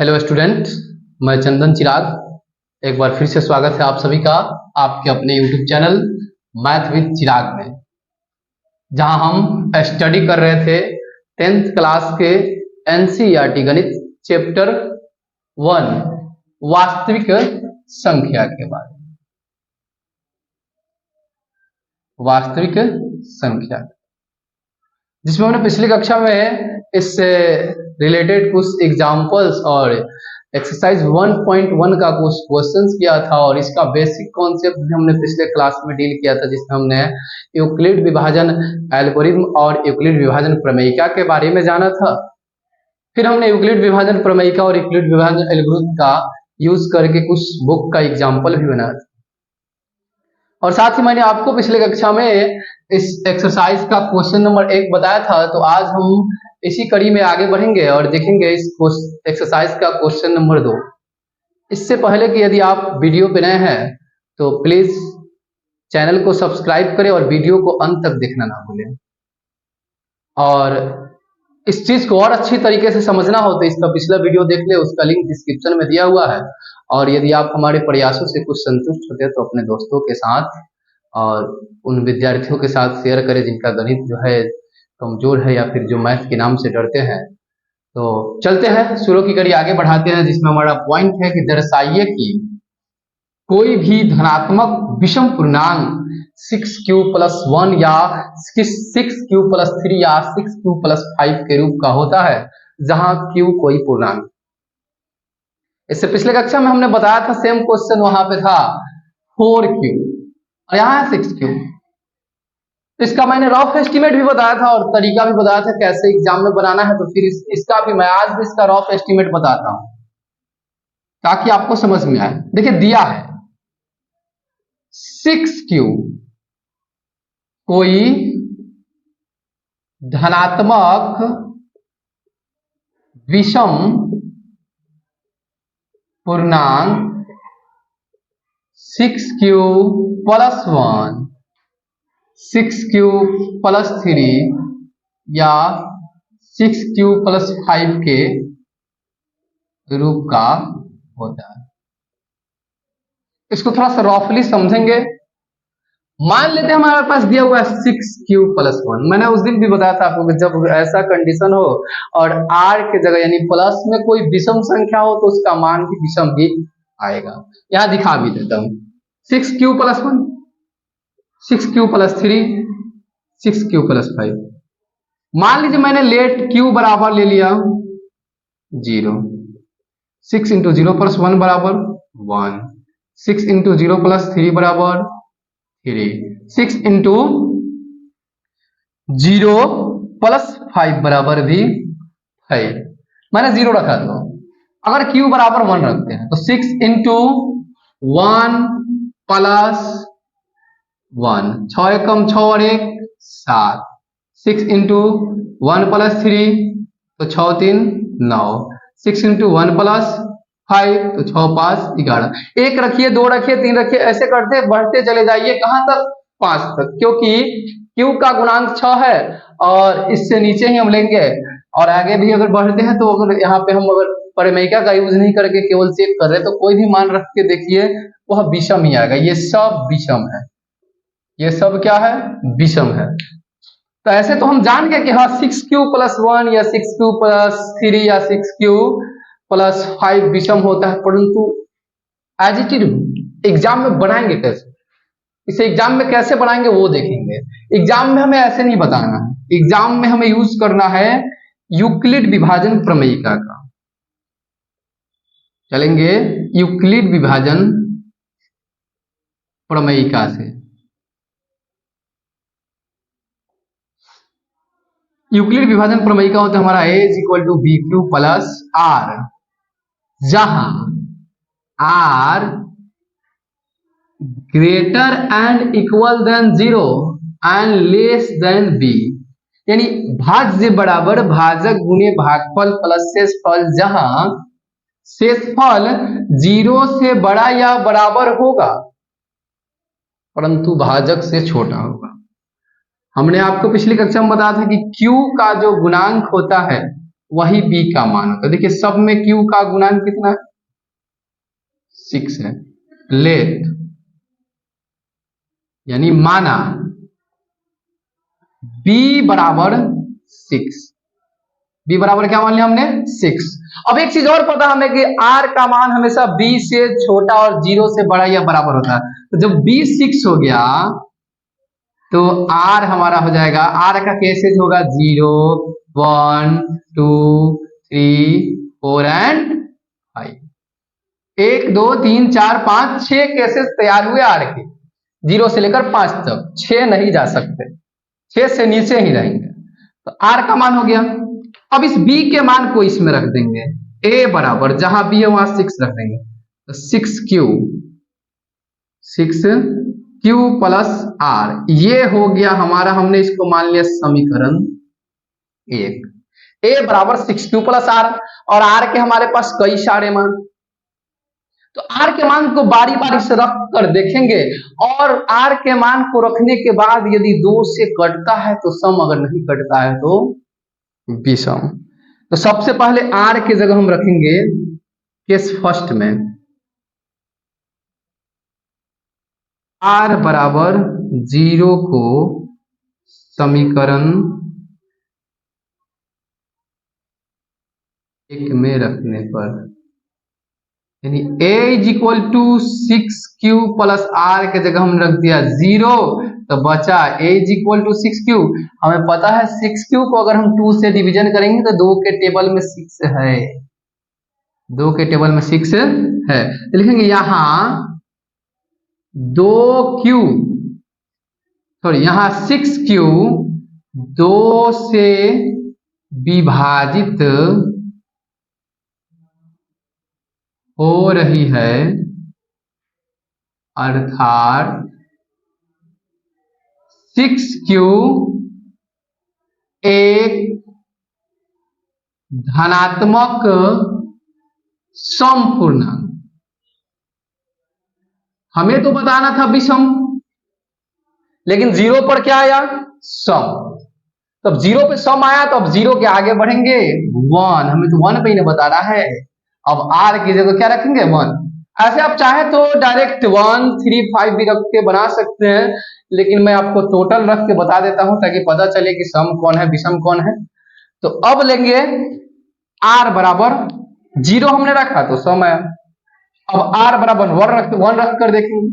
Hello student, मैं चंदन चिराग। एक बार फिर से स्वागत है आप सभी का आपके अपने यूट्यूब चैनल मैथ विद चिराग में, जहां हम स्टडी कर रहे थे 10th क्लास के एनसीईआरटी गणित चैप्टर 1 वास्तविक संख्या के बारे में। वास्तविक संख्या जिसमें हमने पिछली कक्षा में इससे रिलेटेड कुछ एग्जाम्पल्स और एक्सरसाइज 1.1 का कुछ क्वेश्चंस किया था, और इसका बेसिक कॉन्सेप्ट भी हमने पिछले क्लास में डील किया था, जिसमें हमने यूक्लिड विभाजन एल्गोरिथम और यूक्लिड विभाजन प्रमेयिका के बारे में जाना था। फिर हमने यूक्लिड विभाजन प्रमेयिका और यूक्लिड विभाजन एल्गोरिथम का यूज करके कुछ बुक का एग्जाम्पल भी बनाया था, और साथ ही मैंने आपको पिछले कक्षा में इस एक्सरसाइज का क्वेश्चन नंबर 1 बताया था। तो आज हम इसी कड़ी में आगे बढ़ेंगे और देखेंगे इस एक्सरसाइज का क्वेश्चन नंबर 2। इससे पहले कि यदि आप वीडियो पे नए हैं तो प्लीज चैनल को सब्सक्राइब करें और वीडियो को अंत तक देखना ना भूलें। और इस चीज को और अच्छी तरीके से समझना हो तो इसका पिछला वीडियो देख ले, उसका लिंक डिस्क्रिप्शन में दिया हुआ है। और यदि आप हमारे प्रयासों से कुछ संतुष्ट होते हैं तो अपने दोस्तों के साथ और उन विद्यार्थियों के साथ शेयर करें जिनका गणित जो है कमजोर है या फिर जो मैथ के नाम से डरते हैं। तो चलते हैं, शुरू की कड़ी आगे बढ़ाते हैं, जिसमें हमारा पॉइंट है कि दर्शाइए कि कोई भी धनात्मक विषम पूर्णांक 6q+1 या 6q+3 या 6q+5 के रूप का होता है, जहां q कोई पूर्णांक। इससे पिछले कक्षा में हमने बताया था, सेम क्वेश्चन वहां पे था 4q और यहाँ है 6q। इसका मैंने रफ एस्टीमेट भी बताया था और तरीका भी बताया था कैसे एग्जाम में बनाना है। तो फिर इसका भी मैं आज भी इसका रफ एस्टीमेट बताता हूं ताकि आपको समझ में आए। देखिए दिया है 6q कोई धनात्मक विषम पूर्णांक 6q+1 6q+3 या 6q+5 के रूप का होता है। इसको थोड़ा सा रफली समझेंगे। मान लेते हैं हमारे पास दिया हुआ है 6q+1। मैंने उस दिन भी बताया था आपको कि जब ऐसा कंडीशन हो और r के जगह यानी प्लस में कोई विषम संख्या हो तो उसका मान भी विषम ही आएगा। यहां दिखा भी देता हूं 6q+1 6q+3 6q+5। मान लीजिए मैंने लेट q बराबर ले लिया 0। 6 × 0+1 बराबर 1। 6 × 0+3 बराबर 3। 6 × 0+5 बराबर भी 5। मैंने 0 रखा था। अगर q बराबर 1 रखते हैं तो 6 × 1+1 6 एकम 6 और 1 7। 6 × 1+3 तो 6 3 9। 6 × 1+5 तो 6 5 11। 1 रखिए, 2 रखिए, 3 रखिए, ऐसे करते बढ़ते चले जाइए कहां तक 5 तक, क्योंकि q का गुणांक 6 है और इससे नीचे ही हम लेंगे। और आगे भी अगर बढ़ते हैं तो अगर यहाँ पे हम अगर प्रमेयिका का यूज नहीं करके केवल चेक कर रहे हैं तो कोई भी मान रख के देखिए वह विषम ही आएगा। ये सब विषम है, ये सब क्या है, विषम है। तो ऐसे तो हम जान गए कि हाँ 6q+1 या 6q+3 या 6q+5 विषम होता है, परंतु एज इट इज एग्जाम में बनाएंगे कैसे, इसे एग्जाम में कैसे बनाएंगे वो देखेंगे। एग्जाम में हमें ऐसे नहीं बताना है, एग्जाम में हमें यूज करना है यूक्लिड विभाजन प्रमेयिका का। चलेंगे यूक्लिड विभाजन प्रमेयिका से। यूक्लिड विभाजन प्रमेयिका होता है हमारा a = bq+r, जहां r greater and equal than 0 and less than b, यानी भाज्य बराबर भाजक गुणे भागफल प्लस शेषफल, जहां शेषफल 0 से बड़ा या बराबर होगा परंतु भाजक से छोटा होगा। हमने आपको पिछली कक्षा में बताया था कि q का जो गुणांक होता है वही b का मान होता है। देखिए सब में q का गुणांक कितना है, 6 है। लेट यानी माना b बराबर 6, b बराबर क्या मान लिया हमने 6। अब एक चीज और पता हमें कि r का मान हमेशा b से छोटा और 0 से बड़ा या बराबर होता है। तो जब b 6 हो गया तो r हमारा हो जाएगा, r का केसेज होगा 0 1 2 3 4 एंड 5। 1 2 3 4 5 6 केसेस तैयार हुए r के, 0 से लेकर 5 तक। 6 नहीं जा सकते, 6 से नीचे ही रहेंगे। तो r का मान हो गया। अब इस b के मान को इसमें रख देंगे, a बराबर जहां b है वहां 6 रख देंगे, तो 6q प्लस r, ये हो गया हमारा, हमने इसको मान लिया समीकरण 1। a बराबर 6q प्लस r, और r के हमारे पास कई सारे मान, तो r के मान को बारी बारी से रख कर देखेंगे, और r के मान को रखने के बाद यदि 2 से कटता है तो सम, अगर नहीं कटता है तो विषम। तो सबसे पहले r की जगह हम रखेंगे केस फर्स्ट में r बराबर 0 को समीकरण 1 में रखने पर, यानी a is equal to 6q plus r के जगह हमने रख दिया 0, तो बचा a is equal to 6q। हमें पता है 6q को अगर हम 2 से डिवीजन करेंगे तो 2 के टेबल में 6 है, 2 के टेबल में 6 है, तो लिखेंगे यहां 2q, सॉरी यहां 6q 2 से विभाजित हो रही है, अर्थात 6q एक धनात्मक सम पूर्णांक। हमें तो बताना था विषम, लेकिन 0 पर क्या आया, सम। तब 0 पे सम आया तो अब 0 के आगे बढ़ेंगे 1, हमें तो 1 पे ही बता रहा है। अब r की जगह क्या रखेंगे 1। ऐसे आप चाहे तो डायरेक्ट 1 3 5 भी रख के बना सकते हैं, लेकिन मैं आपको टोटल रख के बता देता हूं ताकि पता चले कि सम कौन है विषम कौन है। तो अब लेंगे r बराबर 0 हमने रखा तो सम आया। अब r बराबर 1 रख कर देखेंगे,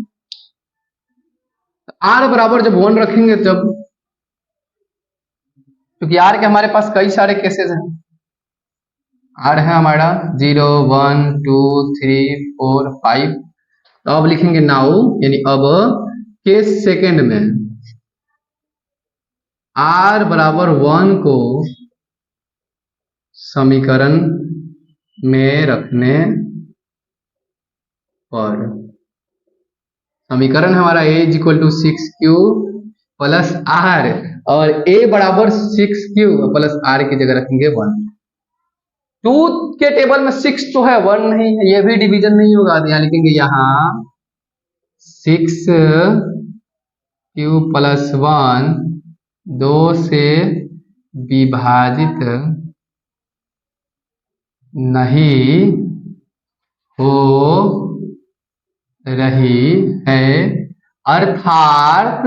r बराबर जब 1 रखेंगे तब, क्योंकि r के हमारे पास कई सारे केसेस हैं, r है हमारा 0 1 2 3 4 5। तो अब लिखेंगे नाउ, यानी अब केस सेकंड में r बराबर 1 को समीकरण में रखने पर, समीकरण हमारा a is equal to 6q plus r, और a बराबर 6q प्लस r की जगह रखेंगे 1। 2 के टेबल में 6 तो है, 1 नहीं है, ये भी डिवीजन नहीं होगा, तो यहां लिखेंगे यहां 6q प्लस 1 2 से विभाजित नहीं हो रही है, अर्थात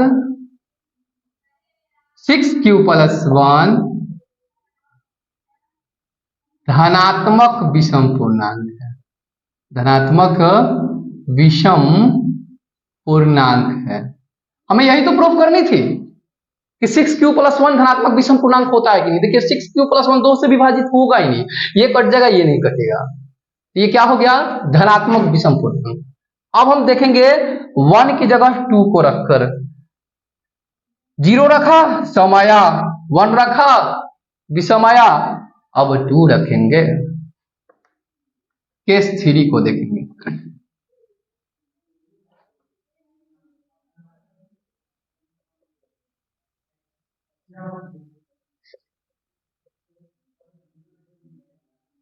6q प्लस 1 धनात्मक विषम पूर्णांक है, धनात्मक विषम पूर्णांक है। हमें यही तो प्रूफ करनी थी कि 6q प्लस 1 धनात्मक विषम पूर्णांक होता है कि नहीं। देखिए 6q प्लस 1 2 से विभाजित होगा ही नहीं, ये कट जाएगा, ये नहीं कटेगा, ये क्या हो गया, धनात्मक विषम पूर्णांक। अब हम देखेंगे 1 की जगह 2 को रखकर, 0 रखा सम आया, 1 रखा विषम आया, अब 2 रखेंगे। केस 3 को देखेंगे,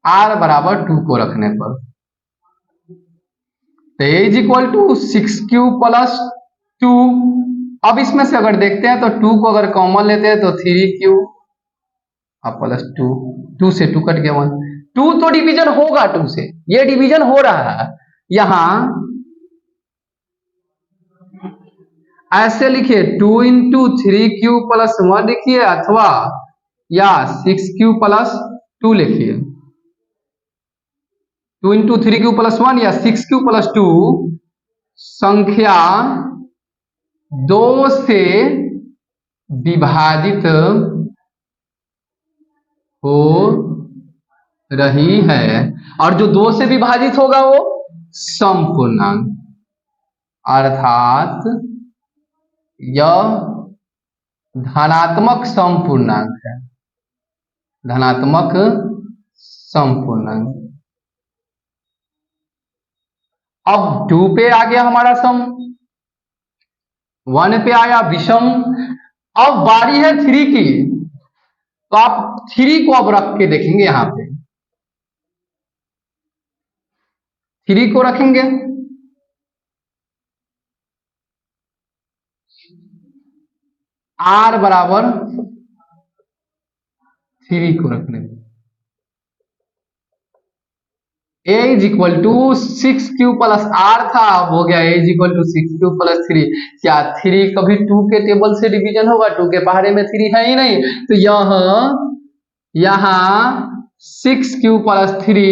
r बराबर 2 को रखने पर, तो a is equal to 6q plus 2। अब इसमें से अगर देखते हैं तो 2 को अगर कॉमन लेते हैं तो 3q, अब प्लस 2, 2 से 2 कट गया 1, 2 तो डिवीजन होगा 2 से, ये डिवीजन हो रहा है। यहां ऐसे लिखिए 2 इंटू 3 क्यू प्लस 1 लिखिए, अथवा या 6 क्यू प्लस 2 लिखिए। 2 इंटू 3 क्यू प्लस 1 या 6 क्यू प्लस 2 संख्या 2 से विभाजित हो रही है, और जो 2 से विभाजित होगा वो समपूर्णांक, अर्थात यह धनात्मक समपूर्णांक है, धनात्मक समपूर्णांक। अब 2 पे आ गया हमारा सम, 1 पे आया विषम। अब बारी है 3 की, तो आप 3 को अब रख के देखेंगे, यहां पे 3 को रखेंगे, r बराबर 3 को रखने, a is equal to 6 q plus r था, हो गया a is equal to 6 q plus 3। क्या 3 कभी 2 के टेबल से डिवीजन होगा? 2 के पहाड़े में 3 है ही नहीं, तो यहां 6 क्यू प्लस 3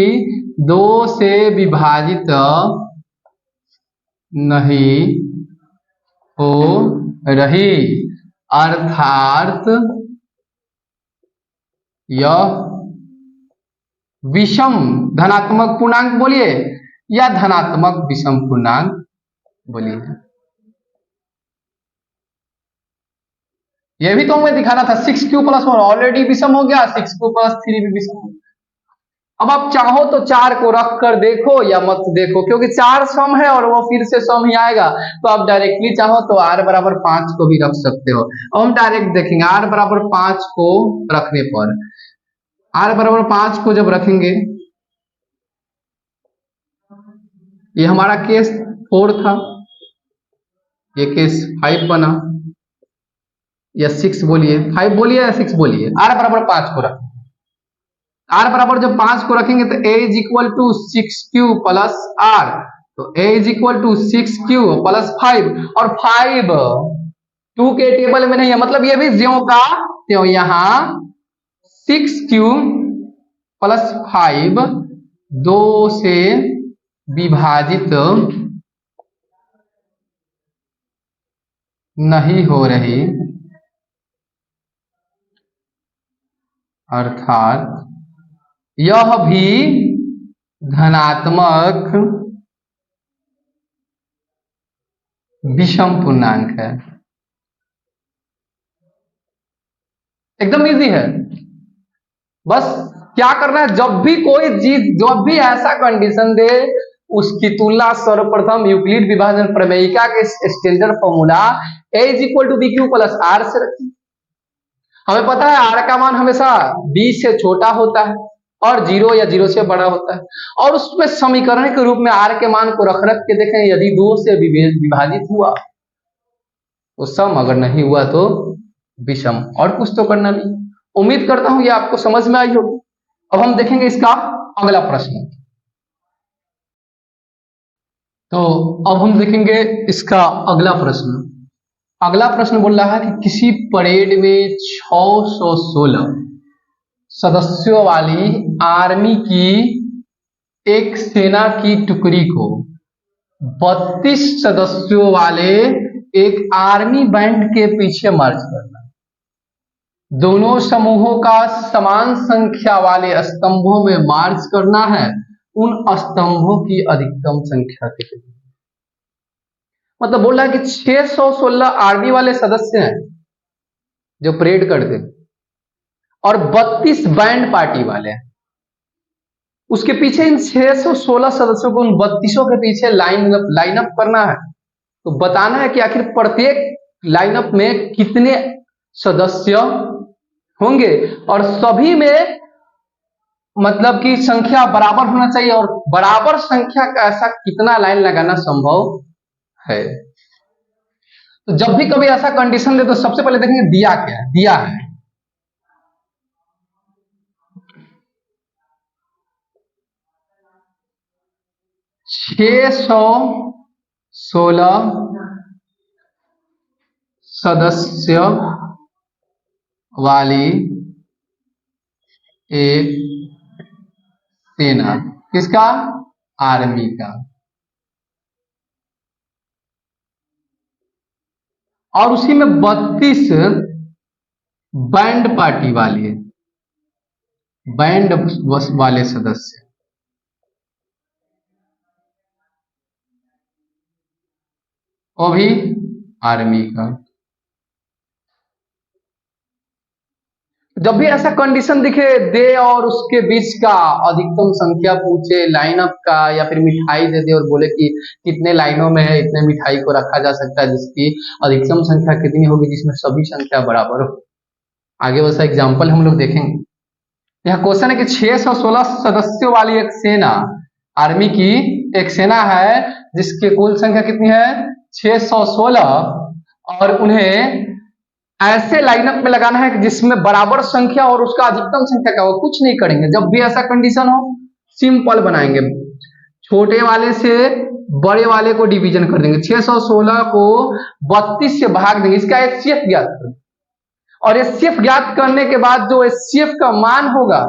2 से विभाजित नहीं हो रही, अर्थात यह विषम धनात्मक पूर्णांक बोलिए या धनात्मक विषम पूर्णांक बोलिए। यह भी तो हमें दिखाना था, 6 क्यू प्लस 1 ऑलरेडी विषम हो गया, 6 क्यू प्लस 3 भी विषम हो गया। अब आप चाहो तो 4 को रख कर देखो या मत देखो, क्योंकि 4 सम है और वो फिर से सम ही आएगा, तो आप डायरेक्टली चाहो तो r बराबर 5 को भी रख सकते हो। अब हम डायरेक्ट देखेंगे r बराबर 5 को रखने पर, r बराबर 5 को जब रखेंगे, ये हमारा केस 4 था, ये केस 5 बना, या 6 बोलिए, 5 बोलिए या 6 बोलिए, r बराबर 5 को रखें। r बराबर जब 5 को रखेंगे तो a is equal to 6q plus r, तो a is equal to 6q plus 5, और 5 2 के टेबल में नहीं है, मतलब ये भी ज्यों का त्यों यहां 6q प्लस 5 2 से विभाजित नहीं हो रही, अर्थात यह भी धनात्मक विषम पूर्णांक है। एकदम इजी है, बस क्या करना है, जब भी कोई चीज, जब भी ऐसा कंडीशन दे, उसकी तुलना सर्वप्रथम यूक्लिड विभाजन प्रमेयिका के standard formula a is equal to b q plus r से रखिए। हमें पता है r का मान हमेशा b से छोटा होता है और 0 या 0 से बड़ा होता है, और उसमें समीकरण के रूप में r के मान को रख रख के देखें, यदि 2 से विभाजित हुआ तो सम, अगर नहीं हुआ तो विषम, और कुछ तो करना नहीं। उम्मीद करता हूं ये आपको समझ में आई होगी। अब हम देखेंगे इसका अगला प्रश्न। तो अब हम देखेंगे इसका अगला प्रश्न। अगला प्रश्न बोल रहा है कि किसी परेड में 616 सदस्यों वाली आर्मी की एक सेना की टुकड़ी को 32 सदस्यों वाले एक आर्मी बैंड के पीछे मार्च करना। दोनों समूहों का समान संख्या वाले स्तंभों में मार्च करना है। उन स्तंभों की अधिकतम संख्या कितनी? मतलब बोल रहा है कि 616 आर्मी वाले सदस्य हैं जो परेड करते, और 32 बैंड पार्टी वाले हैं। उसके पीछे इन 616 सदस्यों को उन 32 के पीछे लाइन अप करना है। तो बताना है कि आखिर प्रत्येक लाइनअप में कितने सदस्य होंगे, और सभी में मतलब कि संख्या बराबर होना चाहिए, और बराबर संख्या का ऐसा कितना लाइन लगाना संभव है। तो जब भी कभी ऐसा कंडीशन दे तो सबसे पहले देखेंगे दिया क्या है। दिया है 616 सदस्य वाली एक सेना, किसका? आर्मी का। और उसी में 32 बैंड पार्टी वाले, बैंड वाले सदस्य, वो भी आर्मी का। जब भी ऐसा कंडीशन दिखे, दे और उसके बीच का अधिकतम संख्या पूछे लाइन अप का, या फिर मिठाई दे दे और बोले कि कितने लाइनों में है, इतने मिठाई को रखा जा सकता है, जिसकी अधिकतम संख्या कितनी होगी जिसमें सभी संख्या बराबर हो। आगे वैसा एग्जाम्पल हम लोग देखेंगे। यहाँ क्वेश्चन है कि 616 सदस्यों वाली एक सेना, आर्मी की एक सेना है जिसकी कुल संख्या कितनी है? 616, और उन्हें ऐसे लाइनअप में लगाना है कि जिसमें बराबर संख्या और उसका अधिकतम संख्या क्या हो। कुछ नहीं करेंगे, जब भी ऐसा कंडीशन हो सिंपल बनाएंगे, छोटे वाले से बड़े वाले को डिवीजन कर देंगे। 616 को 32 से भाग देंगे, इसका एचसीएफ ज्ञात करें, और एचसीएफ ज्ञात करने के बाद जो एचसीएफ का मान होगा,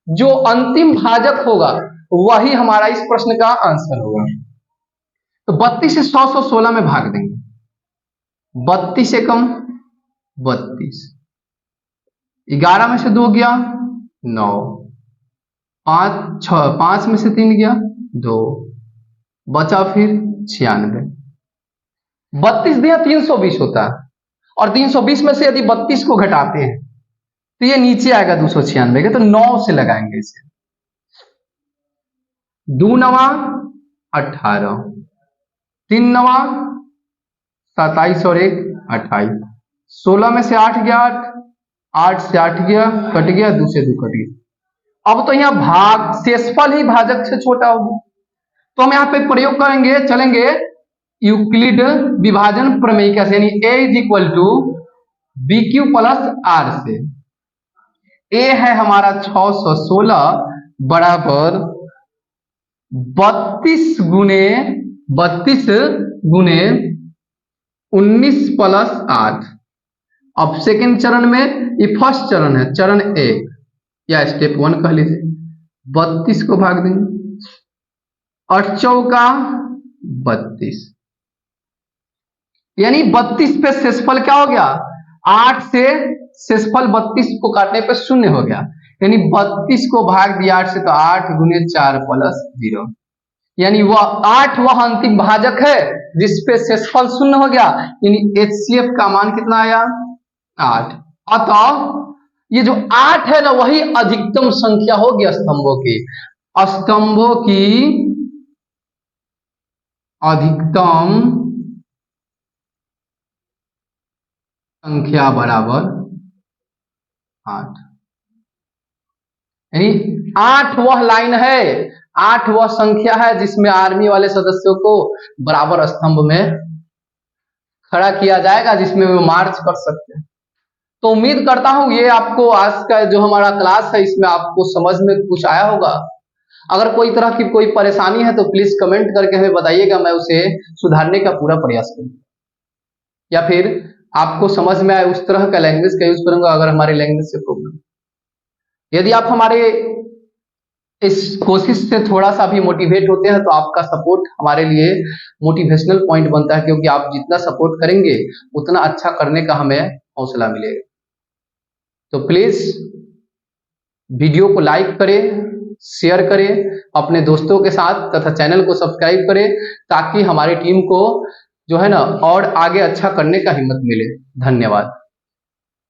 जो अंतिम भाजक होगा, वही हमारा इस प्रश्न का आंसर होगा। तो 32 से 116 में भाग देंगे, 32 से कम 32, 11 में से 2 गया 9, 5 में से 3 गया 2, बचा फिर 96। 32 दिया 320 होता है, और 320 में से यदि 32 को घटाते हैं तो ये नीचे आएगा 296 का, तो 9 से लगाएंगे इसे। 2 नवा 18, 3 नवा 27 और 1 28, 16 में से 8 गया 8 से 8 गया, कट गया, 2 से 2 कट गया। अब तो यहाँ भाग शेषफल ही भाजक से छोटा होगा, तो हम यहाँ पे प्रयोग करेंगे, चलेंगे यूक्लिड विभाजन प्रमेय का, यानी a is equal to b q plus r से। a है हमारा 616 बराबर 32 गुने 19 प्लस 8। अब सेकेंड चरण में, ये फर्स्ट चरण है, चरण 1 या स्टेप 1 कह लीजिए, 32 को भाग देंगे, 8 चौका 32, यानी 32 पे शेषफल क्या हो गया? 8 से शेषफल 32 को काटने पे 0 हो गया, यानी 32 को भाग दिया 8 से, तो 8 गुने 4 प्लस 0, यानी वह 8 वह अंतिम भाजक है जिसपे शेषफल 0 हो गया, यानी एचसीएफ का मान कितना आया? 8। अतः ये जो 8 है ना, वही अधिकतम संख्या होगी स्तंभों की। स्तंभों की अधिकतम संख्या बराबर 8, यानी 8 वह लाइन है, 8 वह संख्या है जिसमें आर्मी वाले सदस्यों को बराबर स्तंभ में खड़ा किया जाएगा, जिसमें वो मार्च कर सकते हैं। तो उम्मीद करता हूं ये आपको आज का जो हमारा क्लास है, इसमें आपको समझ में कुछ आया होगा। अगर कोई तरह की कोई परेशानी है तो प्लीज कमेंट करके हमें बताइएगा, मैं उसे सुधारने का पूरा प्रयास करूंगा, या फिर आपको समझ में आए उस तरह का लैंग्वेज का यूज करूंगा अगर हमारी लैंग्वेज से प्रॉब्लम। यदि आप हमारे इस कोशिश से थोड़ा सा भी मोटिवेट होते हैं तो आपका सपोर्ट हमारे लिए मोटिवेशनल पॉइंट बनता है, क्योंकि आप जितना सपोर्ट करेंगे उतना अच्छा करने का हमें हौसला मिलेगा। तो प्लीज वीडियो को लाइक करें, शेयर करें अपने दोस्तों के साथ, तथा चैनल को सब्सक्राइब करें, ताकि हमारी टीम को जो है ना और आगे अच्छा करने का हिम्मत मिले। धन्यवाद।